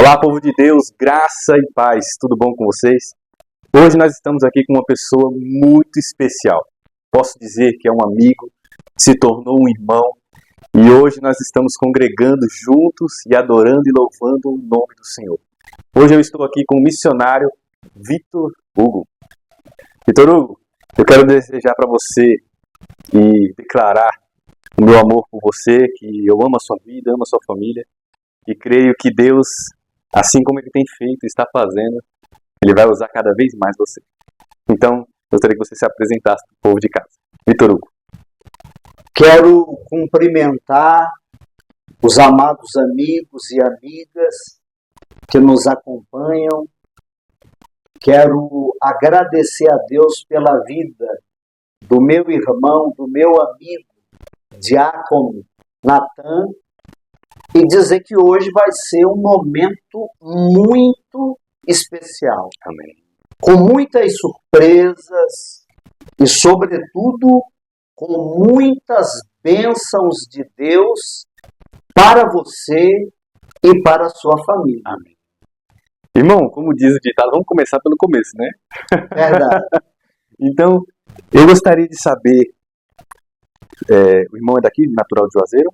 Olá, povo de Deus, graça e paz, tudo bom com vocês? Hoje nós estamos aqui com uma pessoa muito especial. Posso dizer que é um amigo, se tornou um irmão, e hoje nós estamos congregando juntos e adorando e louvando o nome do Senhor. Hoje eu estou aqui com o missionário Vitor Hugo. Vitor Hugo, eu quero desejar para você e declarar o meu amor por você, que eu amo a sua vida, amo a sua família, e creio que Deus, assim como Ele tem feito e está fazendo, Ele vai usar cada vez mais você. Então, eu gostaria que você se apresentasse para o povo de casa. Vitor Hugo. Quero cumprimentar os amados amigos e amigas que nos acompanham. Quero agradecer a Deus pela vida do meu irmão, do meu amigo, Diácono Natan, e dizer que hoje vai ser um momento muito especial. Amém. Com muitas surpresas e, sobretudo, com muitas bênçãos de Deus para você e para a sua família. Amém. Irmão, como diz o ditado, vamos começar pelo começo, né? Verdade. Então, eu gostaria de saber, o irmão é daqui, natural de Juazeiro?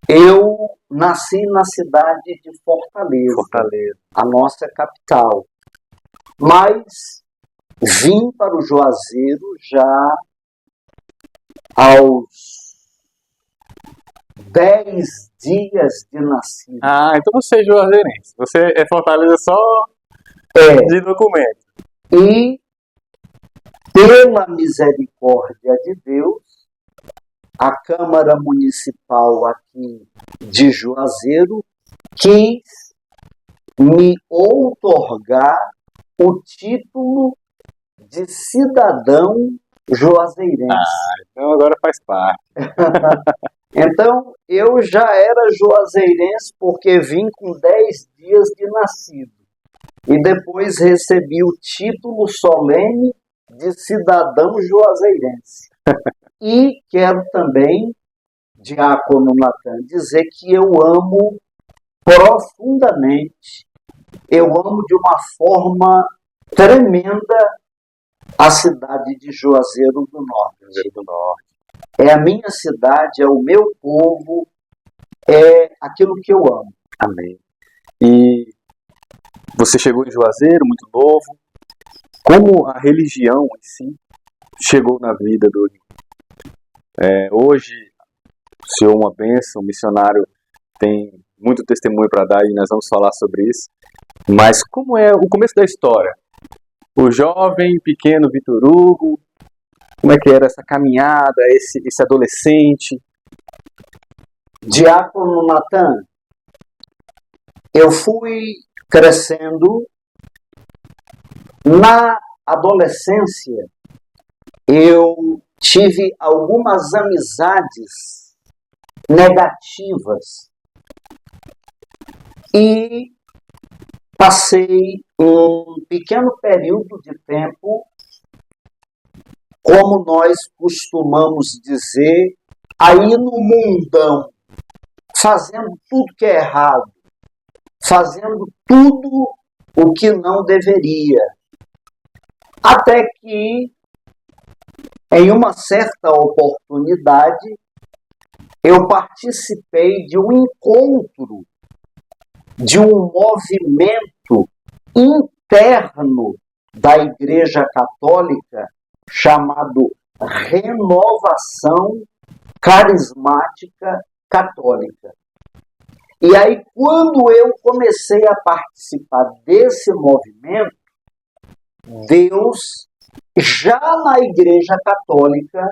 Eu nasci na cidade de Fortaleza, a nossa capital, mas vim para o Juazeiro já aos 10 dias de nascido. Ah, então você é juazeirense. Você é Fortaleza só de documento. E, pela misericórdia de Deus, a Câmara Municipal aqui de Juazeiro quis me outorgar o título de cidadão juazeirense. Então agora faz parte. Então, eu já era juazeirense porque vim com 10 dias de nascido. E depois recebi o título solene de cidadão juazeirense. E quero também, Diácono Natan, dizer que eu amo profundamente, eu amo de uma forma tremenda a cidade de Juazeiro do Norte. Juazeiro do Norte. É a minha cidade, é o meu povo, é aquilo que eu amo. Amém. E você chegou em Juazeiro, muito novo. Como a religião em si chegou na vida do irmão? Hoje, o senhor é uma bênção, o missionário tem muito testemunho para dar e nós vamos falar sobre isso. Mas como é o começo da história? O jovem, pequeno Vitor Hugo, como é que era essa caminhada, esse adolescente? Diácono Natan, eu fui crescendo. Na adolescência, eu tive algumas amizades negativas e passei um pequeno período de tempo, como nós costumamos dizer, aí no mundão, fazendo tudo que é errado, fazendo tudo o que não deveria. Até que, em uma certa oportunidade, eu participei de um encontro, de um movimento interno da Igreja Católica chamado Renovação Carismática Católica. E aí, quando eu comecei a participar desse movimento, Deus, já na Igreja Católica,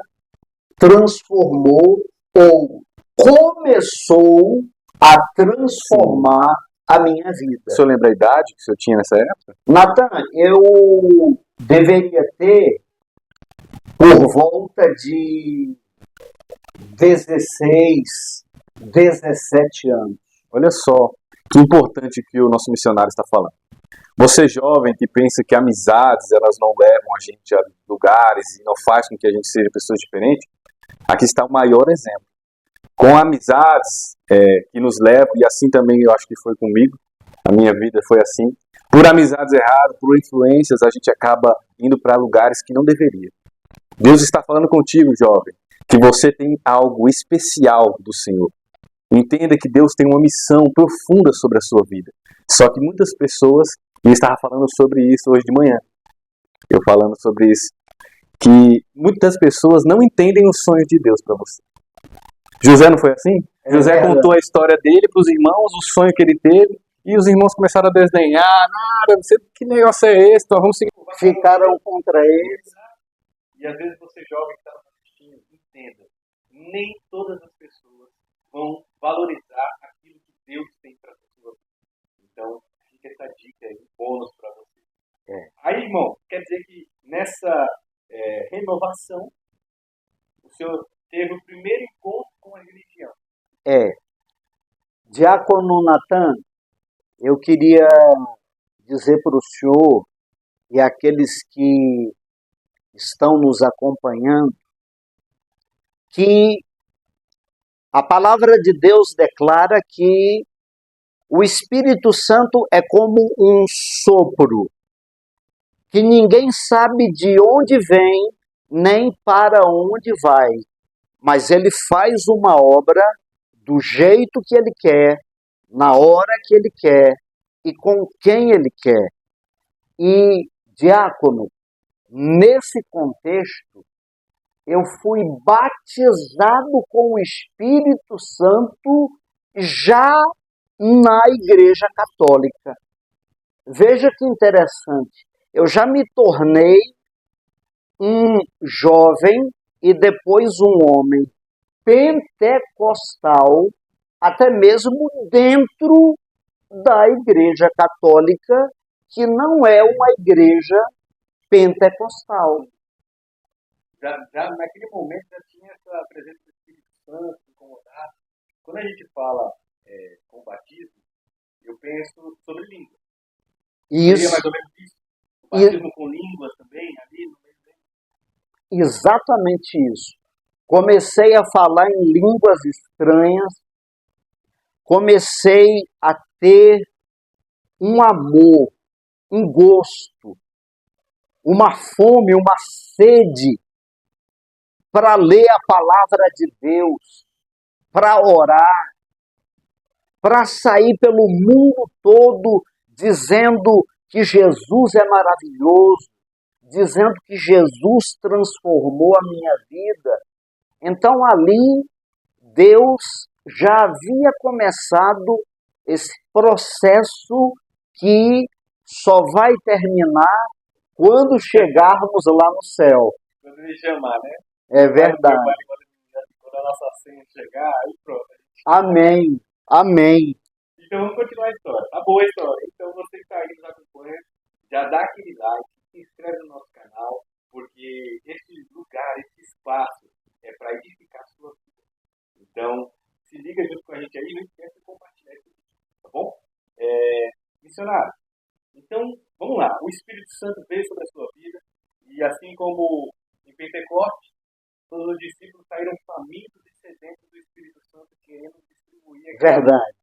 transformou ou começou a transformar a minha vida. O senhor lembra a idade que o senhor tinha nessa época? Natan, eu deveria ter por volta de 16, 17 anos. Olha só que importante que o nosso missionário está falando. Você jovem que pensa que amizades elas não levam a gente a lugares e não faz com que a gente seja pessoas diferentes, aqui está o maior exemplo. Com amizades que nos levam, e assim também eu acho que foi comigo, A minha vida foi assim. Por amizades erradas, por influências, a gente acaba indo para lugares que não deveria. Deus está falando contigo, jovem, que você tem algo especial do Senhor. Entenda que Deus tem uma missão profunda sobre a sua vida. Só que muitas pessoas, e eu estava falando sobre isso hoje de manhã, eu falando sobre isso, que muitas pessoas não entendem os sonhos de Deus para você. José não foi assim? José contou a história dele para os irmãos, o sonho que ele teve, e os irmãos começaram a desdenhar. Nada, não sei que negócio é esse, nós vamos seguir. Ficaram contra ele. E às vezes você jovem que está assistindo, entenda, nem todas as pessoas vão valorizar aquilo que Deus tem para a sua vida. Então, fica essa dica aí, um bônus para você. Aí, irmão, quer dizer que nessa renovação, o senhor teve o primeiro encontro com a religião. Diácono Natan, eu queria dizer para o senhor e aqueles que estão nos acompanhando que a palavra de Deus declara que o Espírito Santo é como um sopro, que ninguém sabe de onde vem, nem para onde vai, mas ele faz uma obra do jeito que ele quer, na hora que ele quer e com quem ele quer. E, diácono, nesse contexto, eu fui batizado com o Espírito Santo já na Igreja Católica. Veja que interessante, eu já me tornei um jovem e depois um homem pentecostal, até mesmo dentro da Igreja Católica, que não é uma igreja pentecostal. Já naquele momento já tinha essa presença do Espírito Santo, incomodado. Quando a gente fala com batismo, eu penso sobre língua. Isso. Seria mais ou menos isso? O batismo com línguas também, ali no meio dele? Exatamente isso. Comecei a falar em línguas estranhas, comecei a ter um amor, um gosto, uma fome, uma sede para ler a palavra de Deus, para orar, para sair pelo mundo todo dizendo que Jesus é maravilhoso, dizendo que Jesus transformou a minha vida. Então ali Deus já havia começado esse processo que só vai terminar quando chegarmos lá no céu. Quando ele chamar, né? É verdade. Quando a nossa senha chegar, aí pronto. Amém. Amém. Então vamos continuar a história. A boa história. Então você que está aí nos acompanhando, já dá aquele like, se inscreve no nosso canal, porque esse lugar, esse espaço é para edificar a sua vida. Então, se liga junto com a gente aí, não esquece de compartilhar isso, tá bom? Missionário, então, vamos lá. O Espírito Santo veio sobre a sua vida e assim como em Pentecostes, todos os discípulos saíram famintos e sedentos do Espírito Santo, querendo distribuir aqui. Verdade.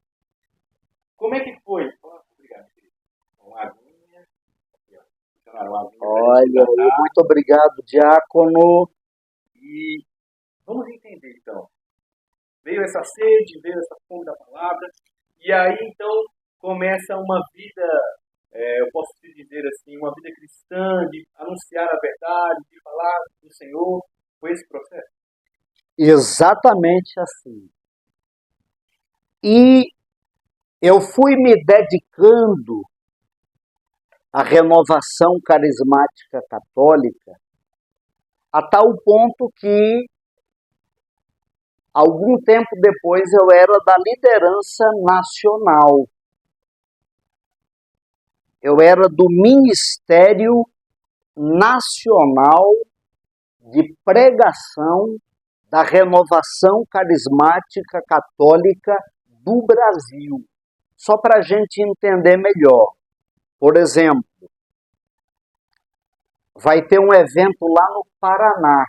Como é que foi? Obrigado, querido. Uma aguinha. Aqui, ó. Missionário, uma aguinha. Olha, muito obrigado, diácono. E vamos entender, então. Veio essa sede, veio essa fome da palavra, e aí, então, começa uma vida, eu posso te dizer assim, uma vida cristã, de anunciar a verdade, de falar do Senhor. Foi esse processo? Exatamente assim. E eu fui me dedicando à renovação carismática católica a tal ponto que algum tempo depois eu era da liderança nacional. Eu era do Ministério Nacional de Pregação da Renovação Carismática Católica do Brasil. Só para a gente entender melhor. Por exemplo, vai ter um evento lá no Paraná.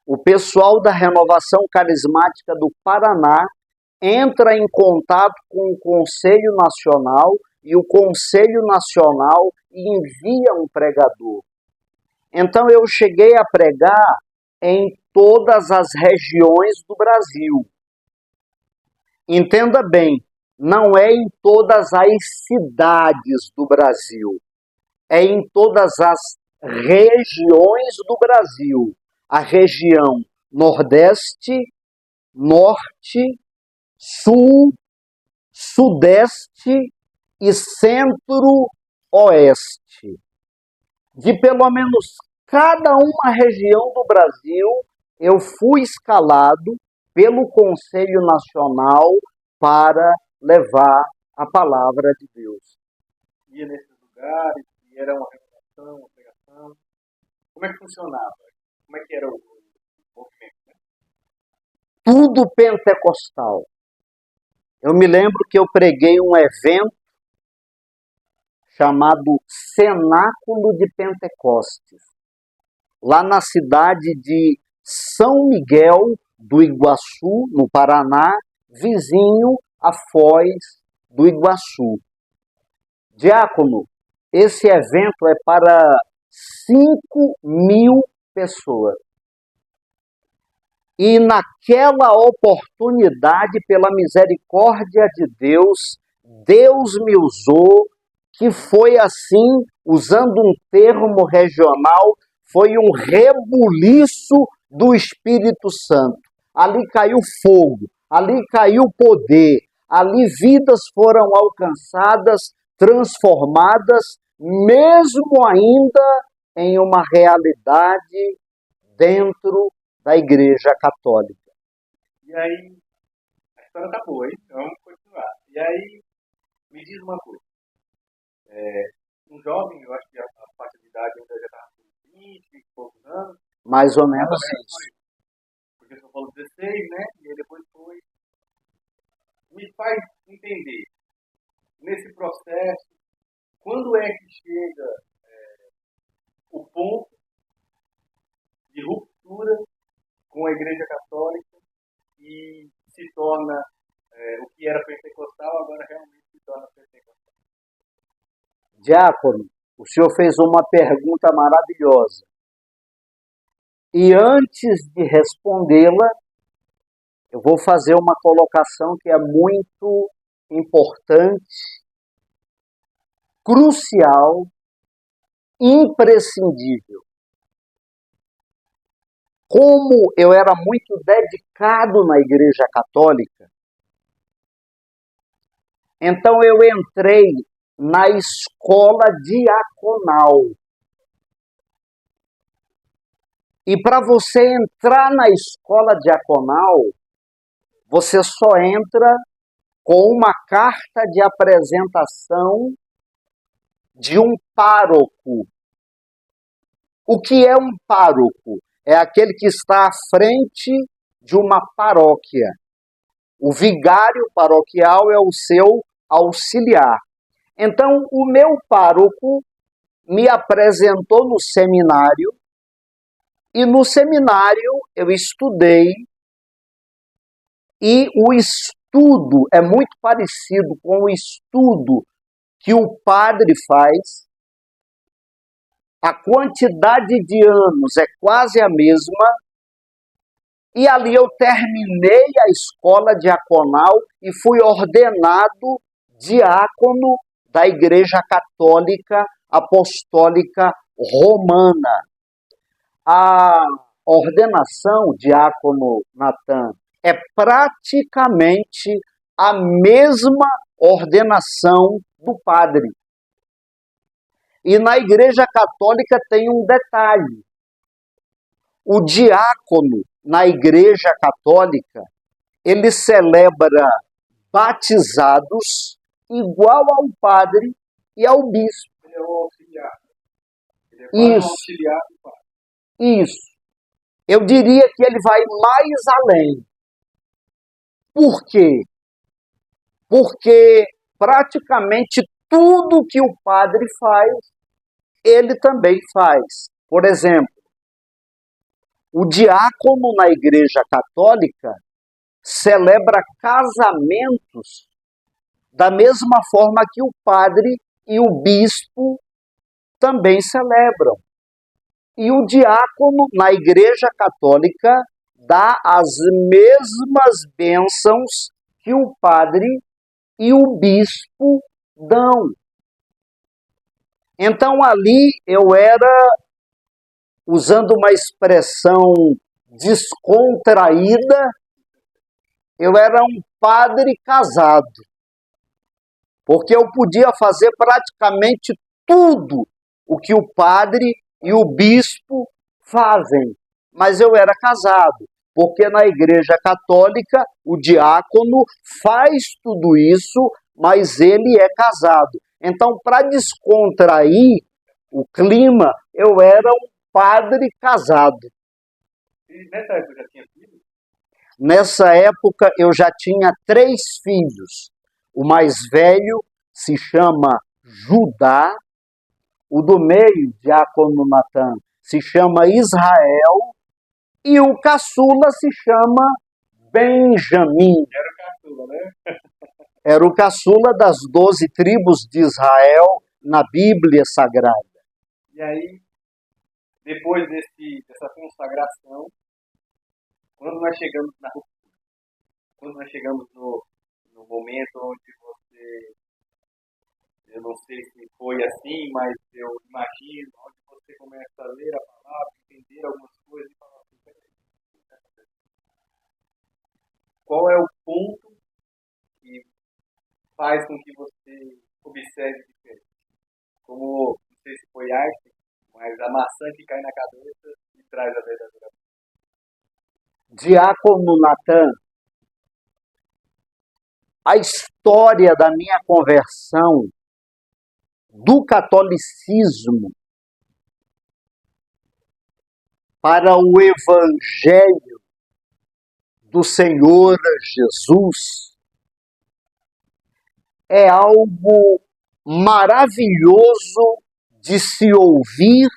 O pessoal da Renovação Carismática do Paraná entra em contato com o Conselho Nacional e o Conselho Nacional envia um pregador. Então eu cheguei a pregar em todas as regiões do Brasil. Entenda bem, não é em todas as cidades do Brasil, é em todas as regiões do Brasil. A região Nordeste, Norte, Sul, Sudeste e Centro-Oeste. De pelo menos cada uma região do Brasil, eu fui escalado pelo Conselho Nacional para levar a palavra de Deus. Ia nesses lugares, e era uma revelação, uma pregação. Como é que funcionava? Como é que era o movimento? Né? Tudo pentecostal. Eu me lembro que eu preguei um evento chamado Cenáculo de Pentecostes, lá na cidade de São Miguel do Iguaçu, no Paraná, vizinho a Foz do Iguaçu. Diácono, esse evento é para 5.000 pessoas. E naquela oportunidade, pela misericórdia de Deus, Deus me usou, que foi assim, usando um termo regional, foi um rebuliço do Espírito Santo. Ali caiu fogo, ali caiu poder, ali vidas foram alcançadas, transformadas, mesmo ainda em uma realidade dentro da Igreja Católica. E aí, a história tá boa, hein? Então vamos continuar. E aí, me diz uma coisa. Um jovem, eu acho que a faixa de idade ainda já estava com 20 e poucos anos. Mais ou menos isso. Porque você falou 16, né? E aí depois foi. Me faz entender, nesse processo, quando é que chega o ponto de ruptura com a Igreja Católica e se torna o que era pentecostal, agora realmente se torna pentecostal. Diácono, o senhor fez uma pergunta maravilhosa. E antes de respondê-la, eu vou fazer uma colocação que é muito importante, crucial, imprescindível. Como eu era muito dedicado na Igreja Católica, então eu entrei na escola diaconal. E para você entrar na escola diaconal, você só entra com uma carta de apresentação de um pároco. O que é um pároco? É aquele que está à frente de uma paróquia. O vigário paroquial é o seu auxiliar. Então, o meu pároco me apresentou no seminário, e no seminário eu estudei, e o estudo é muito parecido com o estudo que o padre faz. A quantidade de anos é quase a mesma, e ali eu terminei a escola diaconal e fui ordenado diácono da Igreja Católica Apostólica Romana. A ordenação, diácono Natan, é praticamente a mesma ordenação do padre. E na Igreja Católica tem um detalhe. O diácono, na Igreja Católica, ele celebra batizados igual ao padre e ao bispo. Ele é o auxiliar. Ele é quase Isso. o auxiliar do padre. Isso. Eu diria que ele vai mais além. Por quê? Porque praticamente tudo que o padre faz, ele também faz. Por exemplo, o diácono na Igreja Católica celebra casamentos da mesma forma que o padre e o bispo também celebram. E o diácono, na Igreja Católica, dá as mesmas bênçãos que o padre e o bispo dão. Então ali eu era, usando uma expressão descontraída, eu era um padre casado, porque eu podia fazer praticamente tudo o que o padre e o bispo fazem, mas eu era casado, porque na Igreja Católica o diácono faz tudo isso, mas ele é casado. Então, para descontrair o clima, eu era um padre casado. E nessa época já tinha filho? Nessa época eu já tinha 3 filhos. O mais velho se chama Judá, o do meio, diácono Natan, se chama Israel, e o caçula se chama Benjamim. Era o caçula, né? Era o caçula das 12 tribos de Israel na Bíblia Sagrada. E aí, depois dessa consagração, quando nós chegamos na ruptura, quando nós chegamos no momento onde você, eu não sei se foi assim, mas eu imagino, onde você começa a ler a palavra, entender algumas coisas e falar assim, peraí, qual é o ponto que faz com que você observe diferente? Como, não sei se foi arte, mas a maçã que cai na cabeça e traz a verdadeira. Diácono Natan, a história da minha conversão do catolicismo para o Evangelho do Senhor Jesus é algo maravilhoso de se ouvir,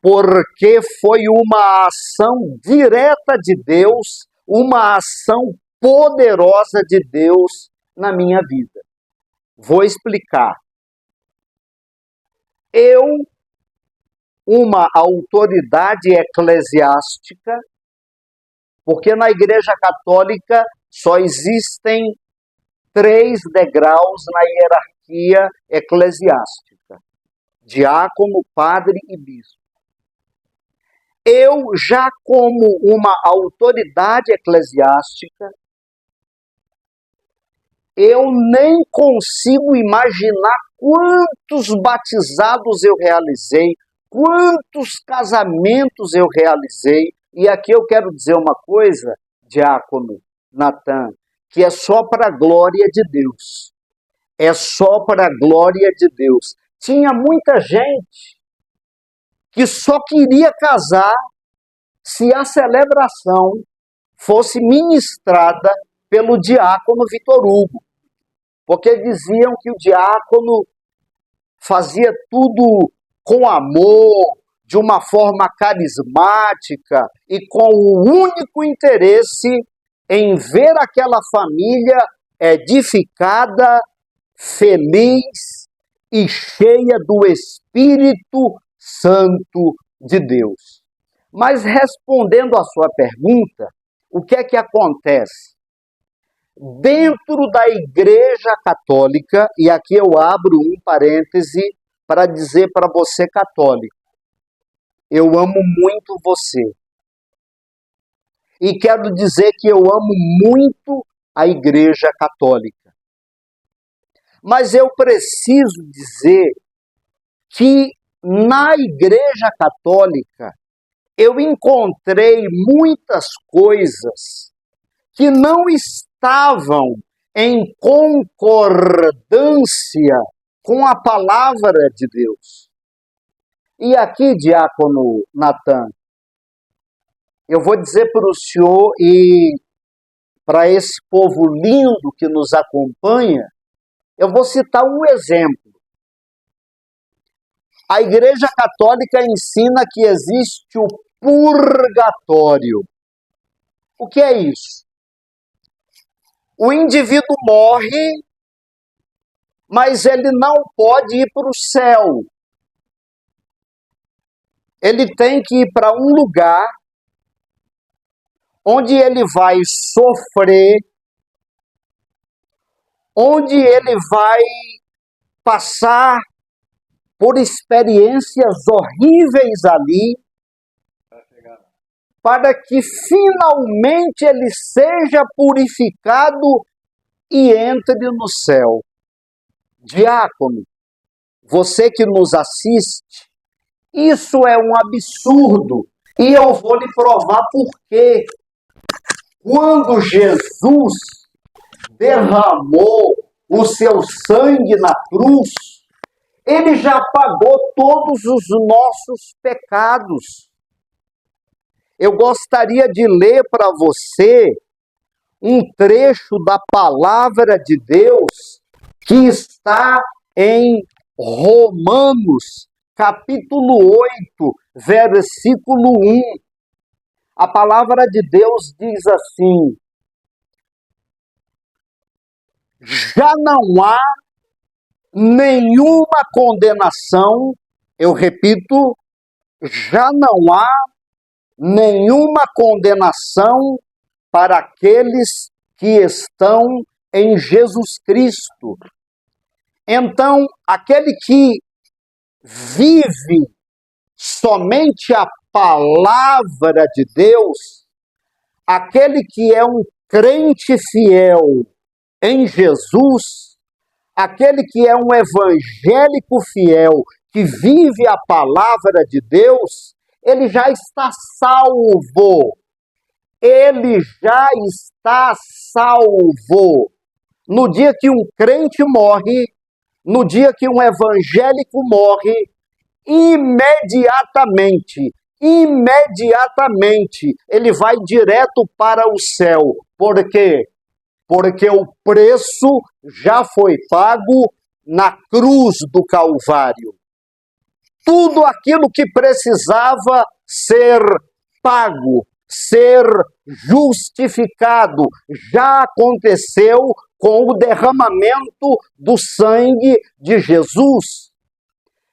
porque foi uma ação direta de Deus, uma ação poderosa de Deus na minha vida. Vou explicar. Eu, uma autoridade eclesiástica, porque na Igreja Católica só existem 3 degraus na hierarquia eclesiástica: diácono, padre e bispo. Eu, já como uma autoridade eclesiástica, eu nem consigo imaginar quantos batizados eu realizei, quantos casamentos eu realizei. E aqui eu quero dizer uma coisa, diácono Natan, que é só para a glória de Deus. É só para a glória de Deus. Tinha muita gente que só queria casar se a celebração fosse ministrada pelo diácono Vitor Hugo, porque diziam que o diácono fazia tudo com amor, de uma forma carismática e com o único interesse em ver aquela família edificada, feliz e cheia do Espírito Santo de Deus. Mas respondendo à sua pergunta, o que é que acontece? Dentro da Igreja Católica, e aqui eu abro um parêntese para dizer para você católico, eu amo muito você. E quero dizer que eu amo muito a Igreja Católica. Mas eu preciso dizer que na Igreja Católica eu encontrei muitas coisas que não estavam em concordância com a palavra de Deus. E aqui, diácono Natan, eu vou dizer para o senhor e para esse povo lindo que nos acompanha, eu vou citar um exemplo. A Igreja Católica ensina que existe o purgatório. O que é isso? O indivíduo morre, mas ele não pode ir para o céu. Ele tem que ir para um lugar onde ele vai sofrer, onde ele vai passar por experiências horríveis ali, para que finalmente ele seja purificado e entre no céu. Diácono, você que nos assiste, isso é um absurdo. E eu vou lhe provar por quê. Quando Jesus derramou o seu sangue na cruz, ele já pagou todos os nossos pecados. Eu gostaria de ler para você um trecho da palavra de Deus que está em Romanos, capítulo 8, versículo 1. A palavra de Deus diz assim: já não há nenhuma condenação, eu repito, já não há nenhuma condenação para aqueles que estão em Jesus Cristo. Então, aquele que vive somente a palavra de Deus, aquele que é um crente fiel em Jesus, aquele que é um evangélico fiel, que vive a palavra de Deus, ele já está salvo. Ele já está salvo. No dia que um crente morre, no dia que um evangélico morre, imediatamente, ele vai direto para o céu. Por quê? Porque o preço já foi pago na cruz do Calvário. Tudo aquilo que precisava ser pago, ser justificado, já aconteceu com o derramamento do sangue de Jesus.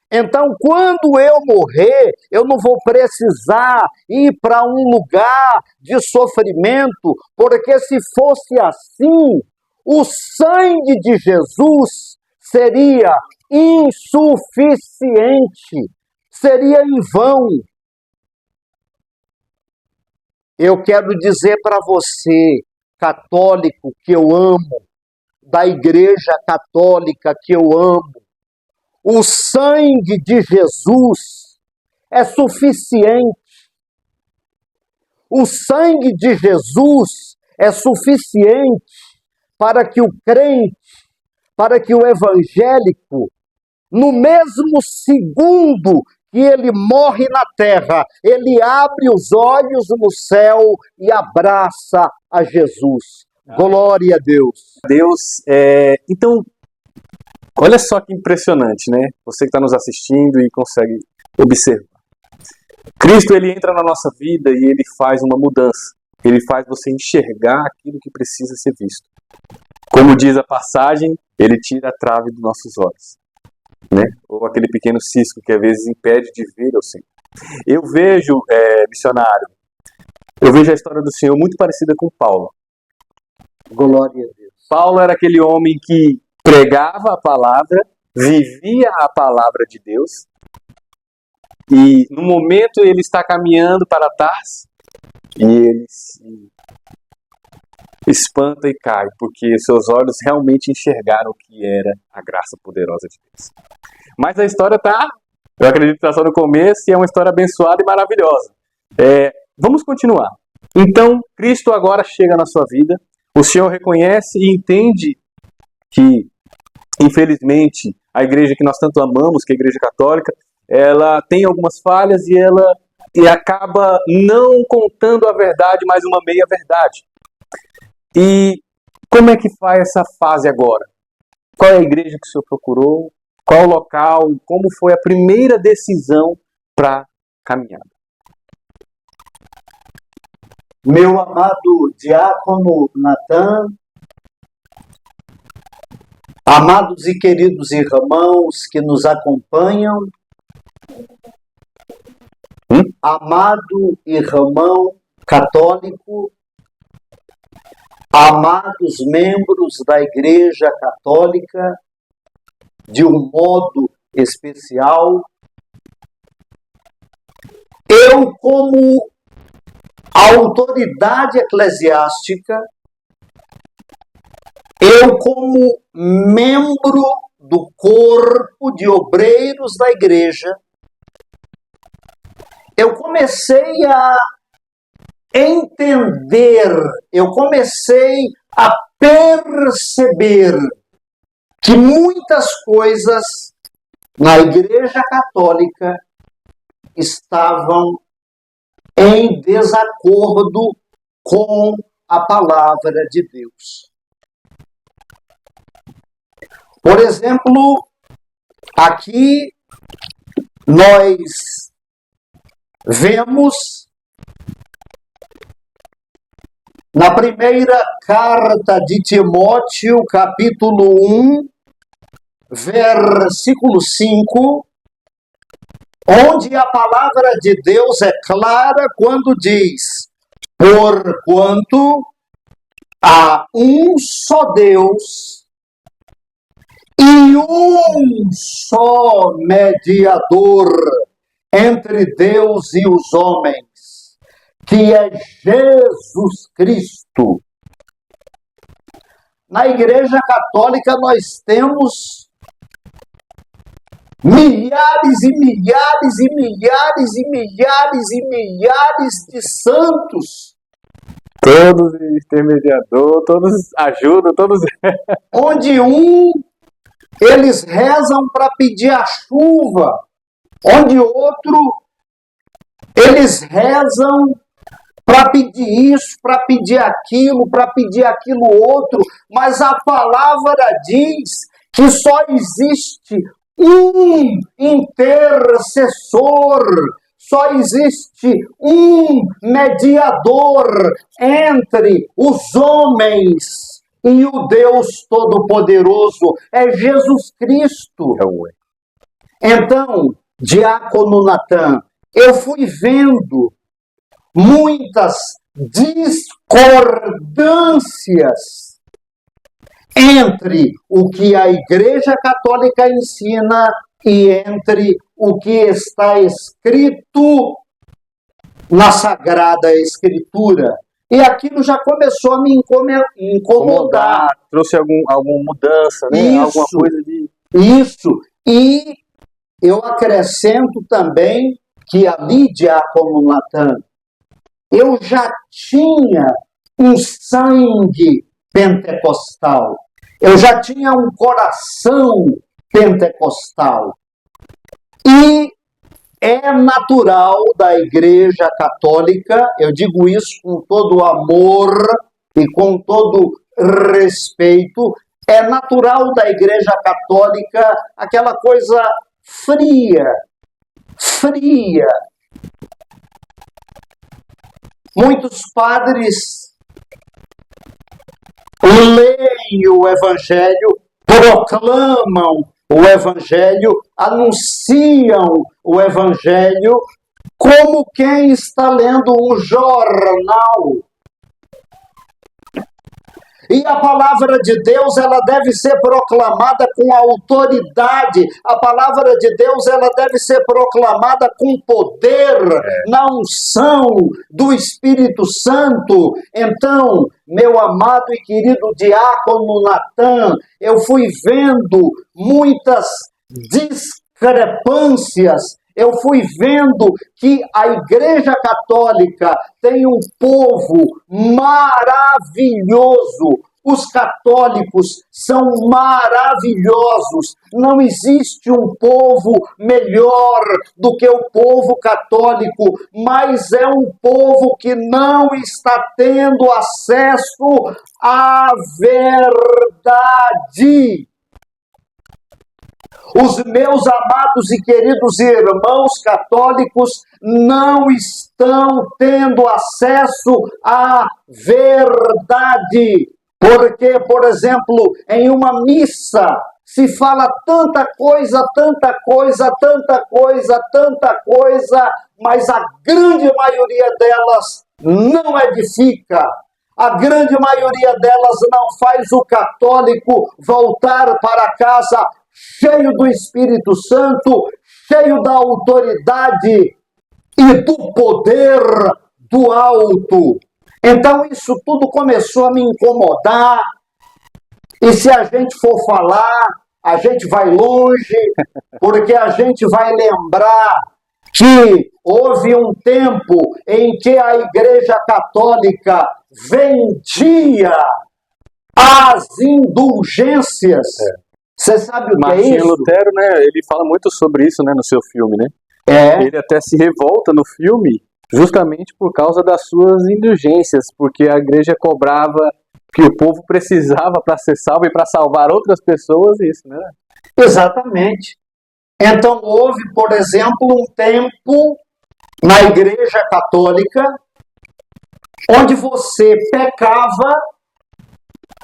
Então, quando eu morrer, eu não vou precisar ir para um lugar de sofrimento, porque se fosse assim, o sangue de Jesus seria insuficiente, seria em vão. Eu quero dizer para você, católico que eu amo, da Igreja Católica que eu amo, o sangue de Jesus é suficiente. O sangue de Jesus é suficiente para que o crente, para que o evangélico, no mesmo segundo que ele morre na terra, ele abre os olhos no céu e abraça a Jesus. Glória a Deus. Então, olha só que impressionante, né? Você que está nos assistindo e consegue observar. Cristo, ele entra na nossa vida e ele faz uma mudança. Ele faz você enxergar aquilo que precisa ser visto. Como diz a passagem, ele tira a trave dos nossos olhos, né? Ou aquele pequeno cisco que às vezes impede de ver o Senhor. Eu vejo, missionário, eu vejo a história do Senhor muito parecida com Paulo. Glória a Deus. Paulo era aquele homem que pregava a palavra, vivia a palavra de Deus, e no momento ele está caminhando para Tarso, e ele se espanta e cai, porque seus olhos realmente enxergaram o que era a graça poderosa de Deus. Mas a história eu acredito que está só no começo, e é uma história abençoada e maravilhosa. Vamos continuar. Então, Cristo agora chega na sua vida, o Senhor reconhece e entende que, infelizmente, a igreja que nós tanto amamos, que é a Igreja Católica, ela tem algumas falhas e acaba não contando a verdade, mas uma meia-verdade. E como é que faz essa fase agora? Qual é a igreja que o senhor procurou? Qual o local? Como foi a primeira decisão para a caminhada? meu amado diácono Natan, amados e queridos irmãos que nos acompanham, amado irmão católico, amados membros da Igreja Católica, de um modo especial, eu, como autoridade eclesiástica, eu, como membro do corpo de obreiros da igreja, eu comecei a entender, eu comecei a perceber que muitas coisas na Igreja Católica estavam em desacordo com a palavra de Deus. Por exemplo, aqui nós vemos na primeira carta de Timóteo, capítulo 1, versículo 5, onde a palavra de Deus é clara quando diz: porquanto há um só Deus e um só mediador entre Deus e os homens, que é Jesus Cristo. Na Igreja Católica nós temos milhares e milhares e milhares e milhares e milhares de santos. Todos intermediador, todos ajudam, todos... Onde eles rezam para pedir a chuva, onde outro, eles rezam para pedir isso, para pedir aquilo outro, mas a palavra diz que só existe um intercessor, só existe um mediador entre os homens e o Deus Todo-Poderoso, é Jesus Cristo. Então, diácono Natan, eu fui vendo muitas discordâncias entre o que a Igreja Católica ensina e entre o que está escrito na Sagrada Escritura. E aquilo já começou a me incomodar. Trouxe alguma mudança, né? Isso, alguma coisa de... Isso. E eu acrescento também que ali, diácono Natan, eu já tinha um sangue pentecostal. Eu já tinha um coração pentecostal. E é natural da Igreja Católica, eu digo isso com todo amor e com todo respeito, é natural da Igreja Católica aquela coisa fria. Muitos padres leem o Evangelho, proclamam o Evangelho, anunciam o Evangelho como quem está lendo um jornal. E a palavra de Deus, ela deve ser proclamada com autoridade. A palavra de Deus, ela deve ser proclamada com poder, na unção do Espírito Santo. Então, meu amado e querido diácono Natan, eu fui vendo muitas discrepâncias. Eu fui vendo que a Igreja Católica tem um povo maravilhoso. Os católicos são maravilhosos. Não existe um povo melhor do que o povo católico, mas é um povo que não está tendo acesso à verdade. Os meus amados e queridos irmãos católicos não estão tendo acesso à verdade. Porque, por exemplo, em uma missa se fala tanta coisa, tanta coisa, tanta coisa, tanta coisa, mas a grande maioria delas não edifica. A grande maioria delas não faz o católico voltar para casa cheio do Espírito Santo, cheio da autoridade e do poder do alto. Então isso tudo começou a me incomodar. E se a gente for falar, a gente vai longe, porque a gente vai lembrar que houve um tempo em que a Igreja Católica vendia as indulgências. Você sabe o que é isso? Martinho Lutero, né, ele fala muito sobre isso, né, no seu filme, né? Ele até se revolta no filme justamente por causa das suas indulgências, porque a igreja cobrava que o povo precisava para ser salvo e para salvar outras pessoas, isso, né? Exatamente. Então houve, por exemplo, um tempo na Igreja Católica onde você pecava,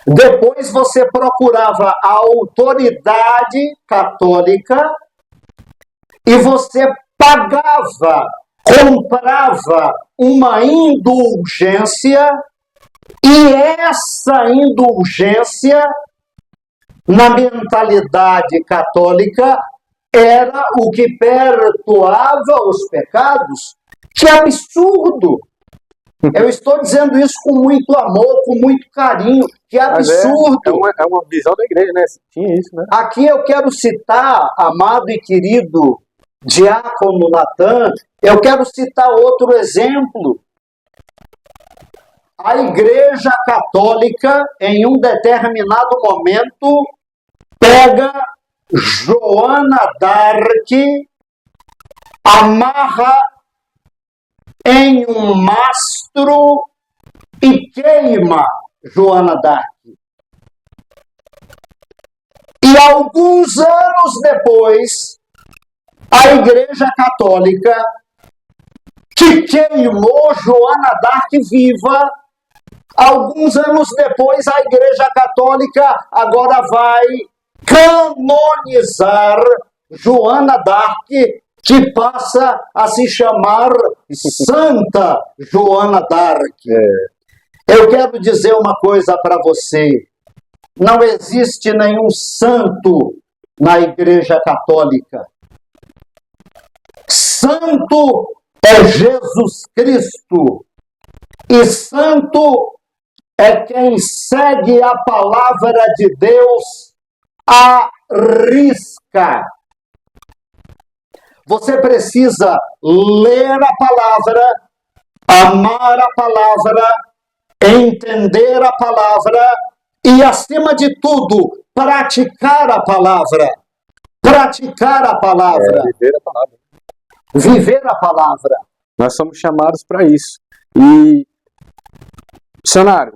depois você procurava a autoridade católica e você pagava, comprava uma indulgência, e essa indulgência, na mentalidade católica, era o que perdoava os pecados. Que absurdo! Eu estou dizendo isso com muito amor, com muito carinho. Que absurdo! É uma visão da igreja, né? Tinha isso, né? Aqui eu quero citar, amado e querido diácono Natan, eu quero citar outro exemplo. A Igreja Católica, em um determinado momento, pega Joana d'Arc, amarra em um mastro e queima Joana d'Arc. E alguns anos depois, a Igreja Católica, que queimou Joana d'Arc viva, alguns anos depois, a Igreja Católica agora vai canonizar Joana d'Arc, que passa a se chamar Santa Joana d'Arc. Eu quero dizer uma coisa para você. Não existe nenhum santo na Igreja Católica. Santo é Jesus Cristo. E santo é quem segue a palavra de Deus à risca. Você precisa ler a palavra, amar a palavra, entender a palavra e, acima de tudo, praticar a palavra. Praticar a palavra. Viver a palavra. Viver a palavra. Nós somos chamados para isso. E, missionário,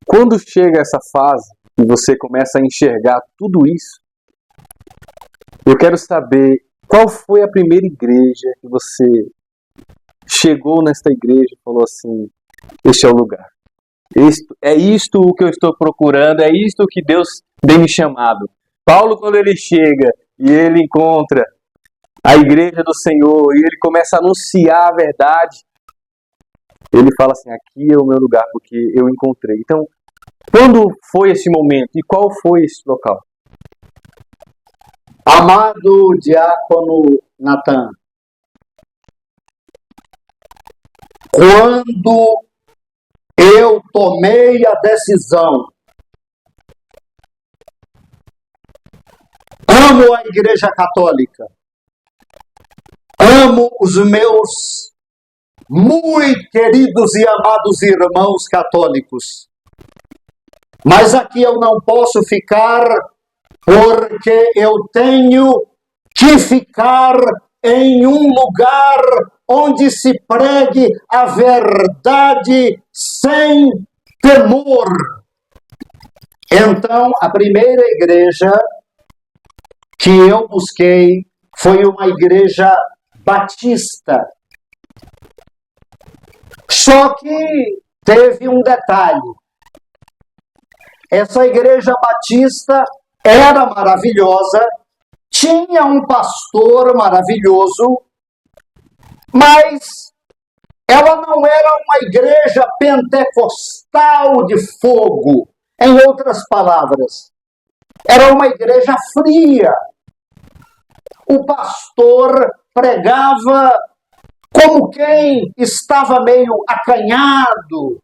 quando chega essa fase e você começa a enxergar tudo isso, eu quero saber qual foi a primeira igreja que você chegou nesta igreja e falou assim, este é o lugar. É isto o que eu estou procurando, é isto que Deus tem me chamado. Paulo, quando ele chega e ele encontra a igreja do Senhor e ele começa a anunciar a verdade, ele fala assim, aqui é o meu lugar, porque eu encontrei. Então, quando foi esse momento e qual foi esse local? Amado diácono Natan, quando eu tomei a decisão, amo a Igreja Católica, amo os meus muito queridos e amados irmãos católicos, mas aqui eu não posso ficar porque eu tenho que ficar em um lugar onde se pregue a verdade sem temor. Então, a primeira igreja que eu busquei foi uma igreja batista. Só que teve um detalhe. Essa igreja batista era maravilhosa, tinha um pastor maravilhoso, mas ela não era uma igreja pentecostal de fogo. Em outras palavras, era uma igreja fria. O pastor pregava como quem estava meio acanhado.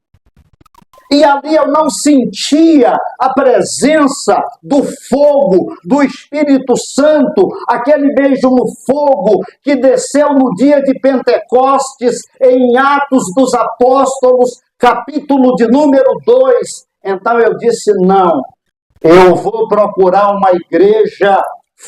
E ali eu não sentia a presença do fogo, do Espírito Santo, aquele mesmo fogo que desceu no dia de Pentecostes, em Atos dos Apóstolos, capítulo de número 2. Então eu disse, não, eu vou procurar uma igreja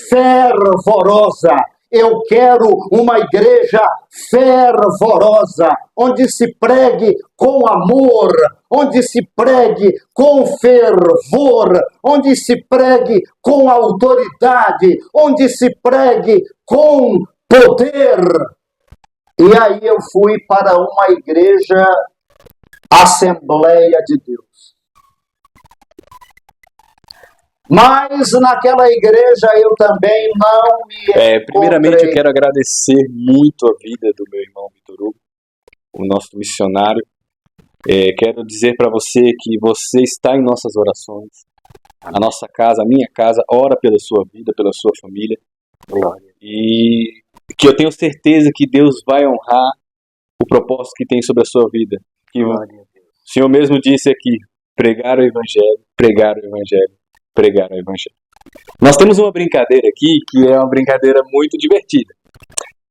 fervorosa. Eu quero uma igreja fervorosa, onde se pregue com amor, onde se pregue com fervor, onde se pregue com autoridade, onde se pregue com poder. E aí eu fui para uma igreja Assembleia de Deus. Mas naquela igreja eu também não me Primeiramente eu quero agradecer muito a vida do meu irmão Vitor Hugo, o nosso missionário. Quero dizer para você que você está em nossas orações. A nossa casa, a minha casa, ora pela sua vida, pela sua família. Glória. E que eu tenho certeza que Deus vai honrar o propósito que tem sobre a sua vida. Que o Senhor mesmo disse aqui, pregar o Evangelho, pregar o Evangelho, pregar o Evangelho. Nós temos uma brincadeira aqui que é uma brincadeira muito divertida.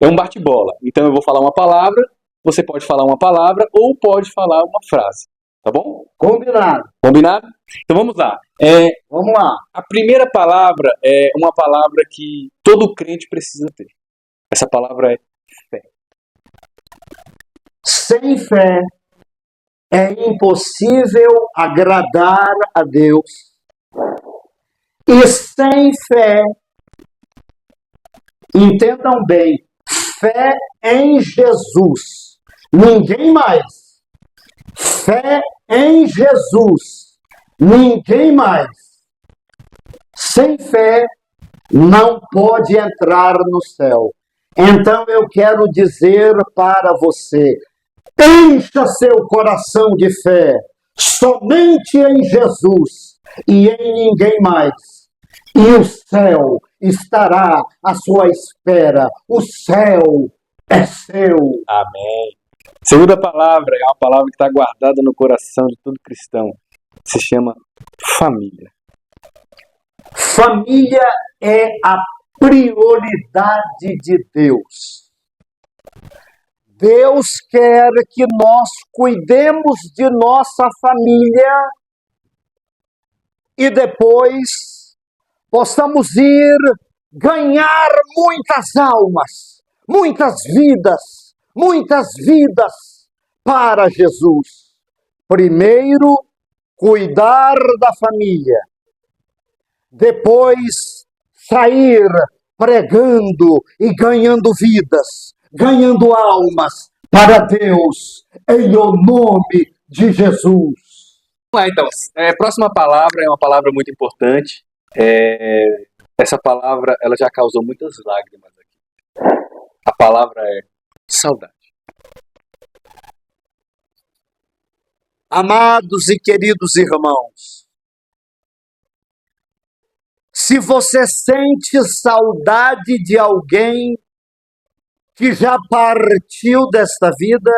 É um bate-bola. Então eu vou falar uma palavra, você pode falar uma palavra ou pode falar uma frase. Tá bom? Combinado. Combinado? Então vamos lá. Vamos lá. A primeira palavra é uma palavra que todo crente precisa ter. Essa palavra é fé. Sem fé é impossível agradar a Deus. E sem fé, entendam bem, fé em Jesus. Ninguém mais. Fé em Jesus. Ninguém mais. Sem fé, não pode entrar no céu. Então eu quero dizer para você, encha seu coração de fé, somente em Jesus e em ninguém mais. E o céu estará à sua espera. O céu é seu. Amém. Segunda palavra é uma palavra que está guardada no coração de todo cristão. Se chama família. Família é a prioridade de Deus. Deus quer que nós cuidemos de nossa família e depois possamos ir ganhar muitas almas, muitas vidas para Jesus. Primeiro, cuidar da família. Depois, sair pregando e ganhando vidas, ganhando almas para Deus, em o nome de Jesus. Vamos lá, então. A próxima palavra é uma palavra muito importante. Essa palavra ela já causou muitas lágrimas aqui. A palavra é saudade. Amados e queridos irmãos, se você sente saudade de alguém que já partiu desta vida,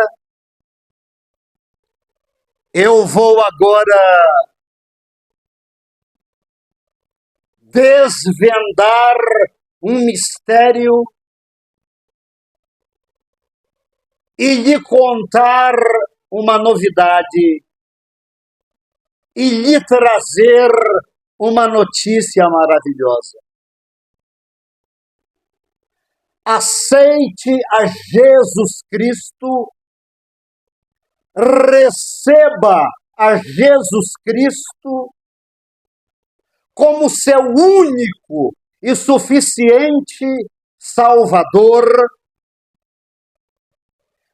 eu vou agora desvendar um mistério e lhe contar uma novidade e lhe trazer uma notícia maravilhosa. Aceite a Jesus Cristo, receba a Jesus Cristo como seu único e suficiente Salvador,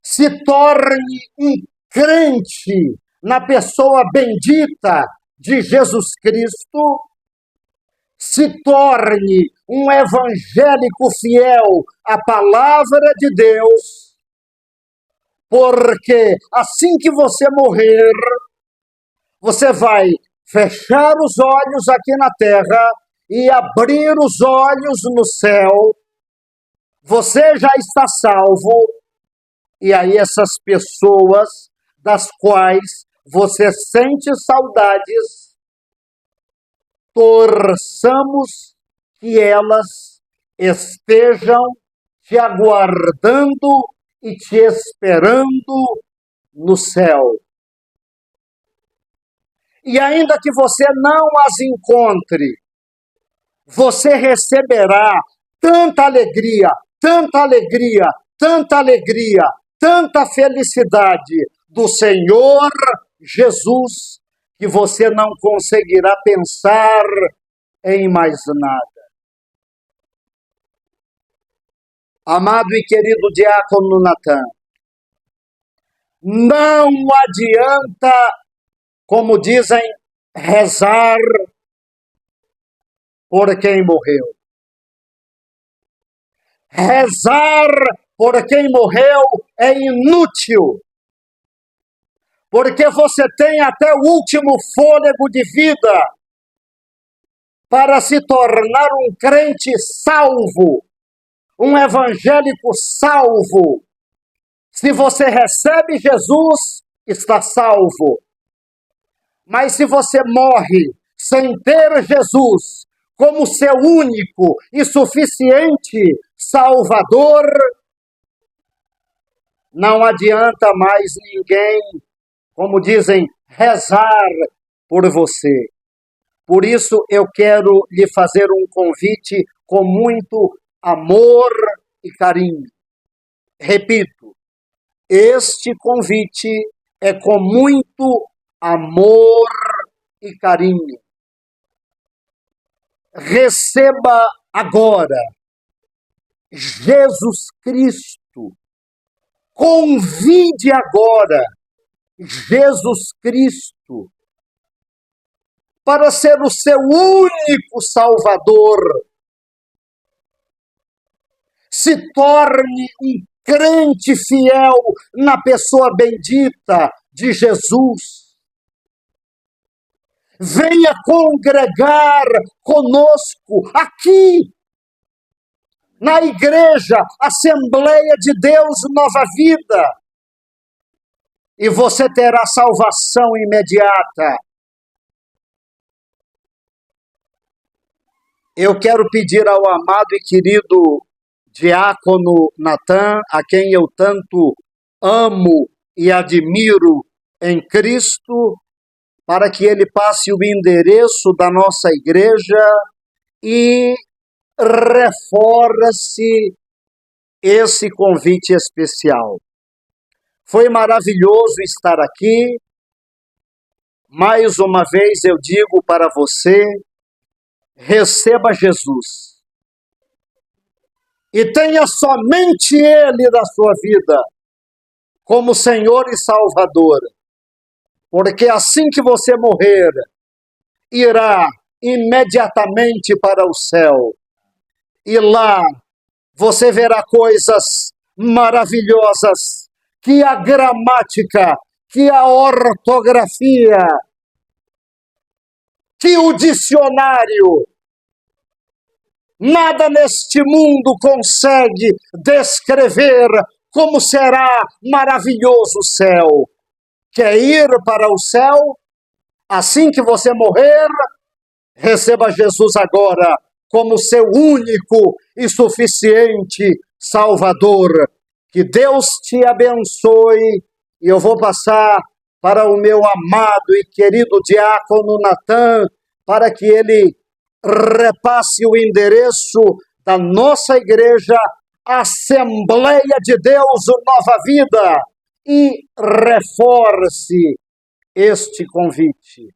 se torne um crente na pessoa bendita de Jesus Cristo, se torne um evangélico fiel à palavra de Deus, porque assim que você morrer, você vai fechar os olhos aqui na terra e abrir os olhos no céu. Você já está salvo, e aí essas pessoas das quais você sente saudades, torçamos que elas estejam te aguardando e te esperando no céu. E ainda que você não as encontre, você receberá tanta alegria, tanta alegria, tanta alegria, tanta felicidade do Senhor Jesus, que você não conseguirá pensar em mais nada. Amado e querido diácono Natan, não adianta, como dizem, rezar por quem morreu. Rezar por quem morreu é inútil, porque você tem até o último fôlego de vida para se tornar um crente salvo, um evangélico salvo. Se você recebe Jesus, está salvo. Mas se você morre sem ter Jesus como seu único e suficiente Salvador, não adianta mais ninguém, como dizem, rezar por você. Por isso eu quero lhe fazer um convite com muito amor e carinho. Repito, este convite é com muito amor e carinho. Receba agora Jesus Cristo. Convide agora Jesus Cristo para ser o seu único Salvador. Se torne um crente fiel na pessoa bendita de Jesus. Venha congregar conosco aqui, na Igreja Assembleia de Deus Nova Vida, e você terá salvação imediata. Eu quero pedir ao amado e querido diácono Natan, a quem eu tanto amo e admiro em Cristo, para que ele passe o endereço da nossa igreja e reforce esse convite especial. Foi maravilhoso estar aqui. Mais uma vez eu digo para você, receba Jesus. E tenha somente Ele na sua vida, como Senhor e Salvador. Porque assim que você morrer, irá imediatamente para o céu. E lá você verá coisas maravilhosas que a gramática, que a ortografia, que o dicionário, nada neste mundo consegue descrever como será maravilhoso o céu. Quer ir para o céu? Assim que você morrer, receba Jesus agora como seu único e suficiente Salvador. Que Deus te abençoe. E eu vou passar para o meu amado e querido diácono Natan, para que ele repasse o endereço da nossa igreja, Assembleia de Deus Nova Vida, e reforce este convite.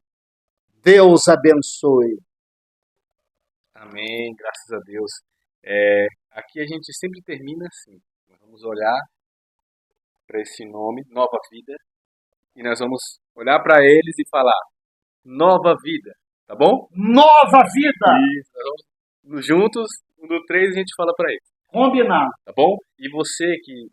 Deus abençoe. Amém, graças a Deus. Aqui a gente sempre termina assim. Nós vamos olhar para esse nome, Nova Vida, e nós vamos olhar para eles e falar, Nova Vida, tá bom? Nova vida! E nós vamos juntos, no 3 a gente fala para eles, Combinado. tá bom? E você que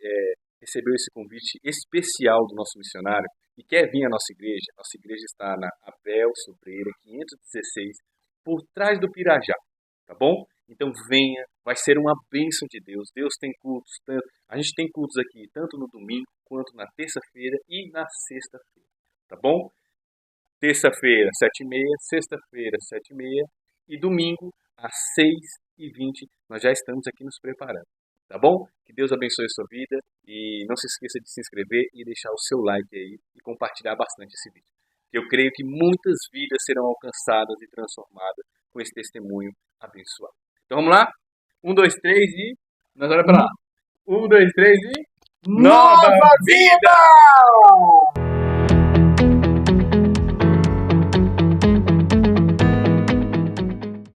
recebeu esse convite especial do nosso missionário e quer vir à nossa igreja está na Abel Sobreira 516, por trás do Pirajá, tá bom? Então venha, vai ser uma bênção de Deus. Deus tem cultos, a gente tem cultos aqui tanto no domingo quanto na terça-feira e na sexta-feira, tá bom? Terça-feira, 7h30, sexta-feira, 7h30 e domingo, às 6h20, nós já estamos aqui nos preparando, tá bom? Que Deus abençoe a sua vida e não se esqueça de se inscrever e deixar o seu like aí e compartilhar bastante esse vídeo. Eu creio que muitas vidas serão alcançadas e transformadas com esse testemunho abençoado. Então vamos lá? 1, 2, 3 e... nós olhamos para lá. 1, 2, 3 e... Nova vida!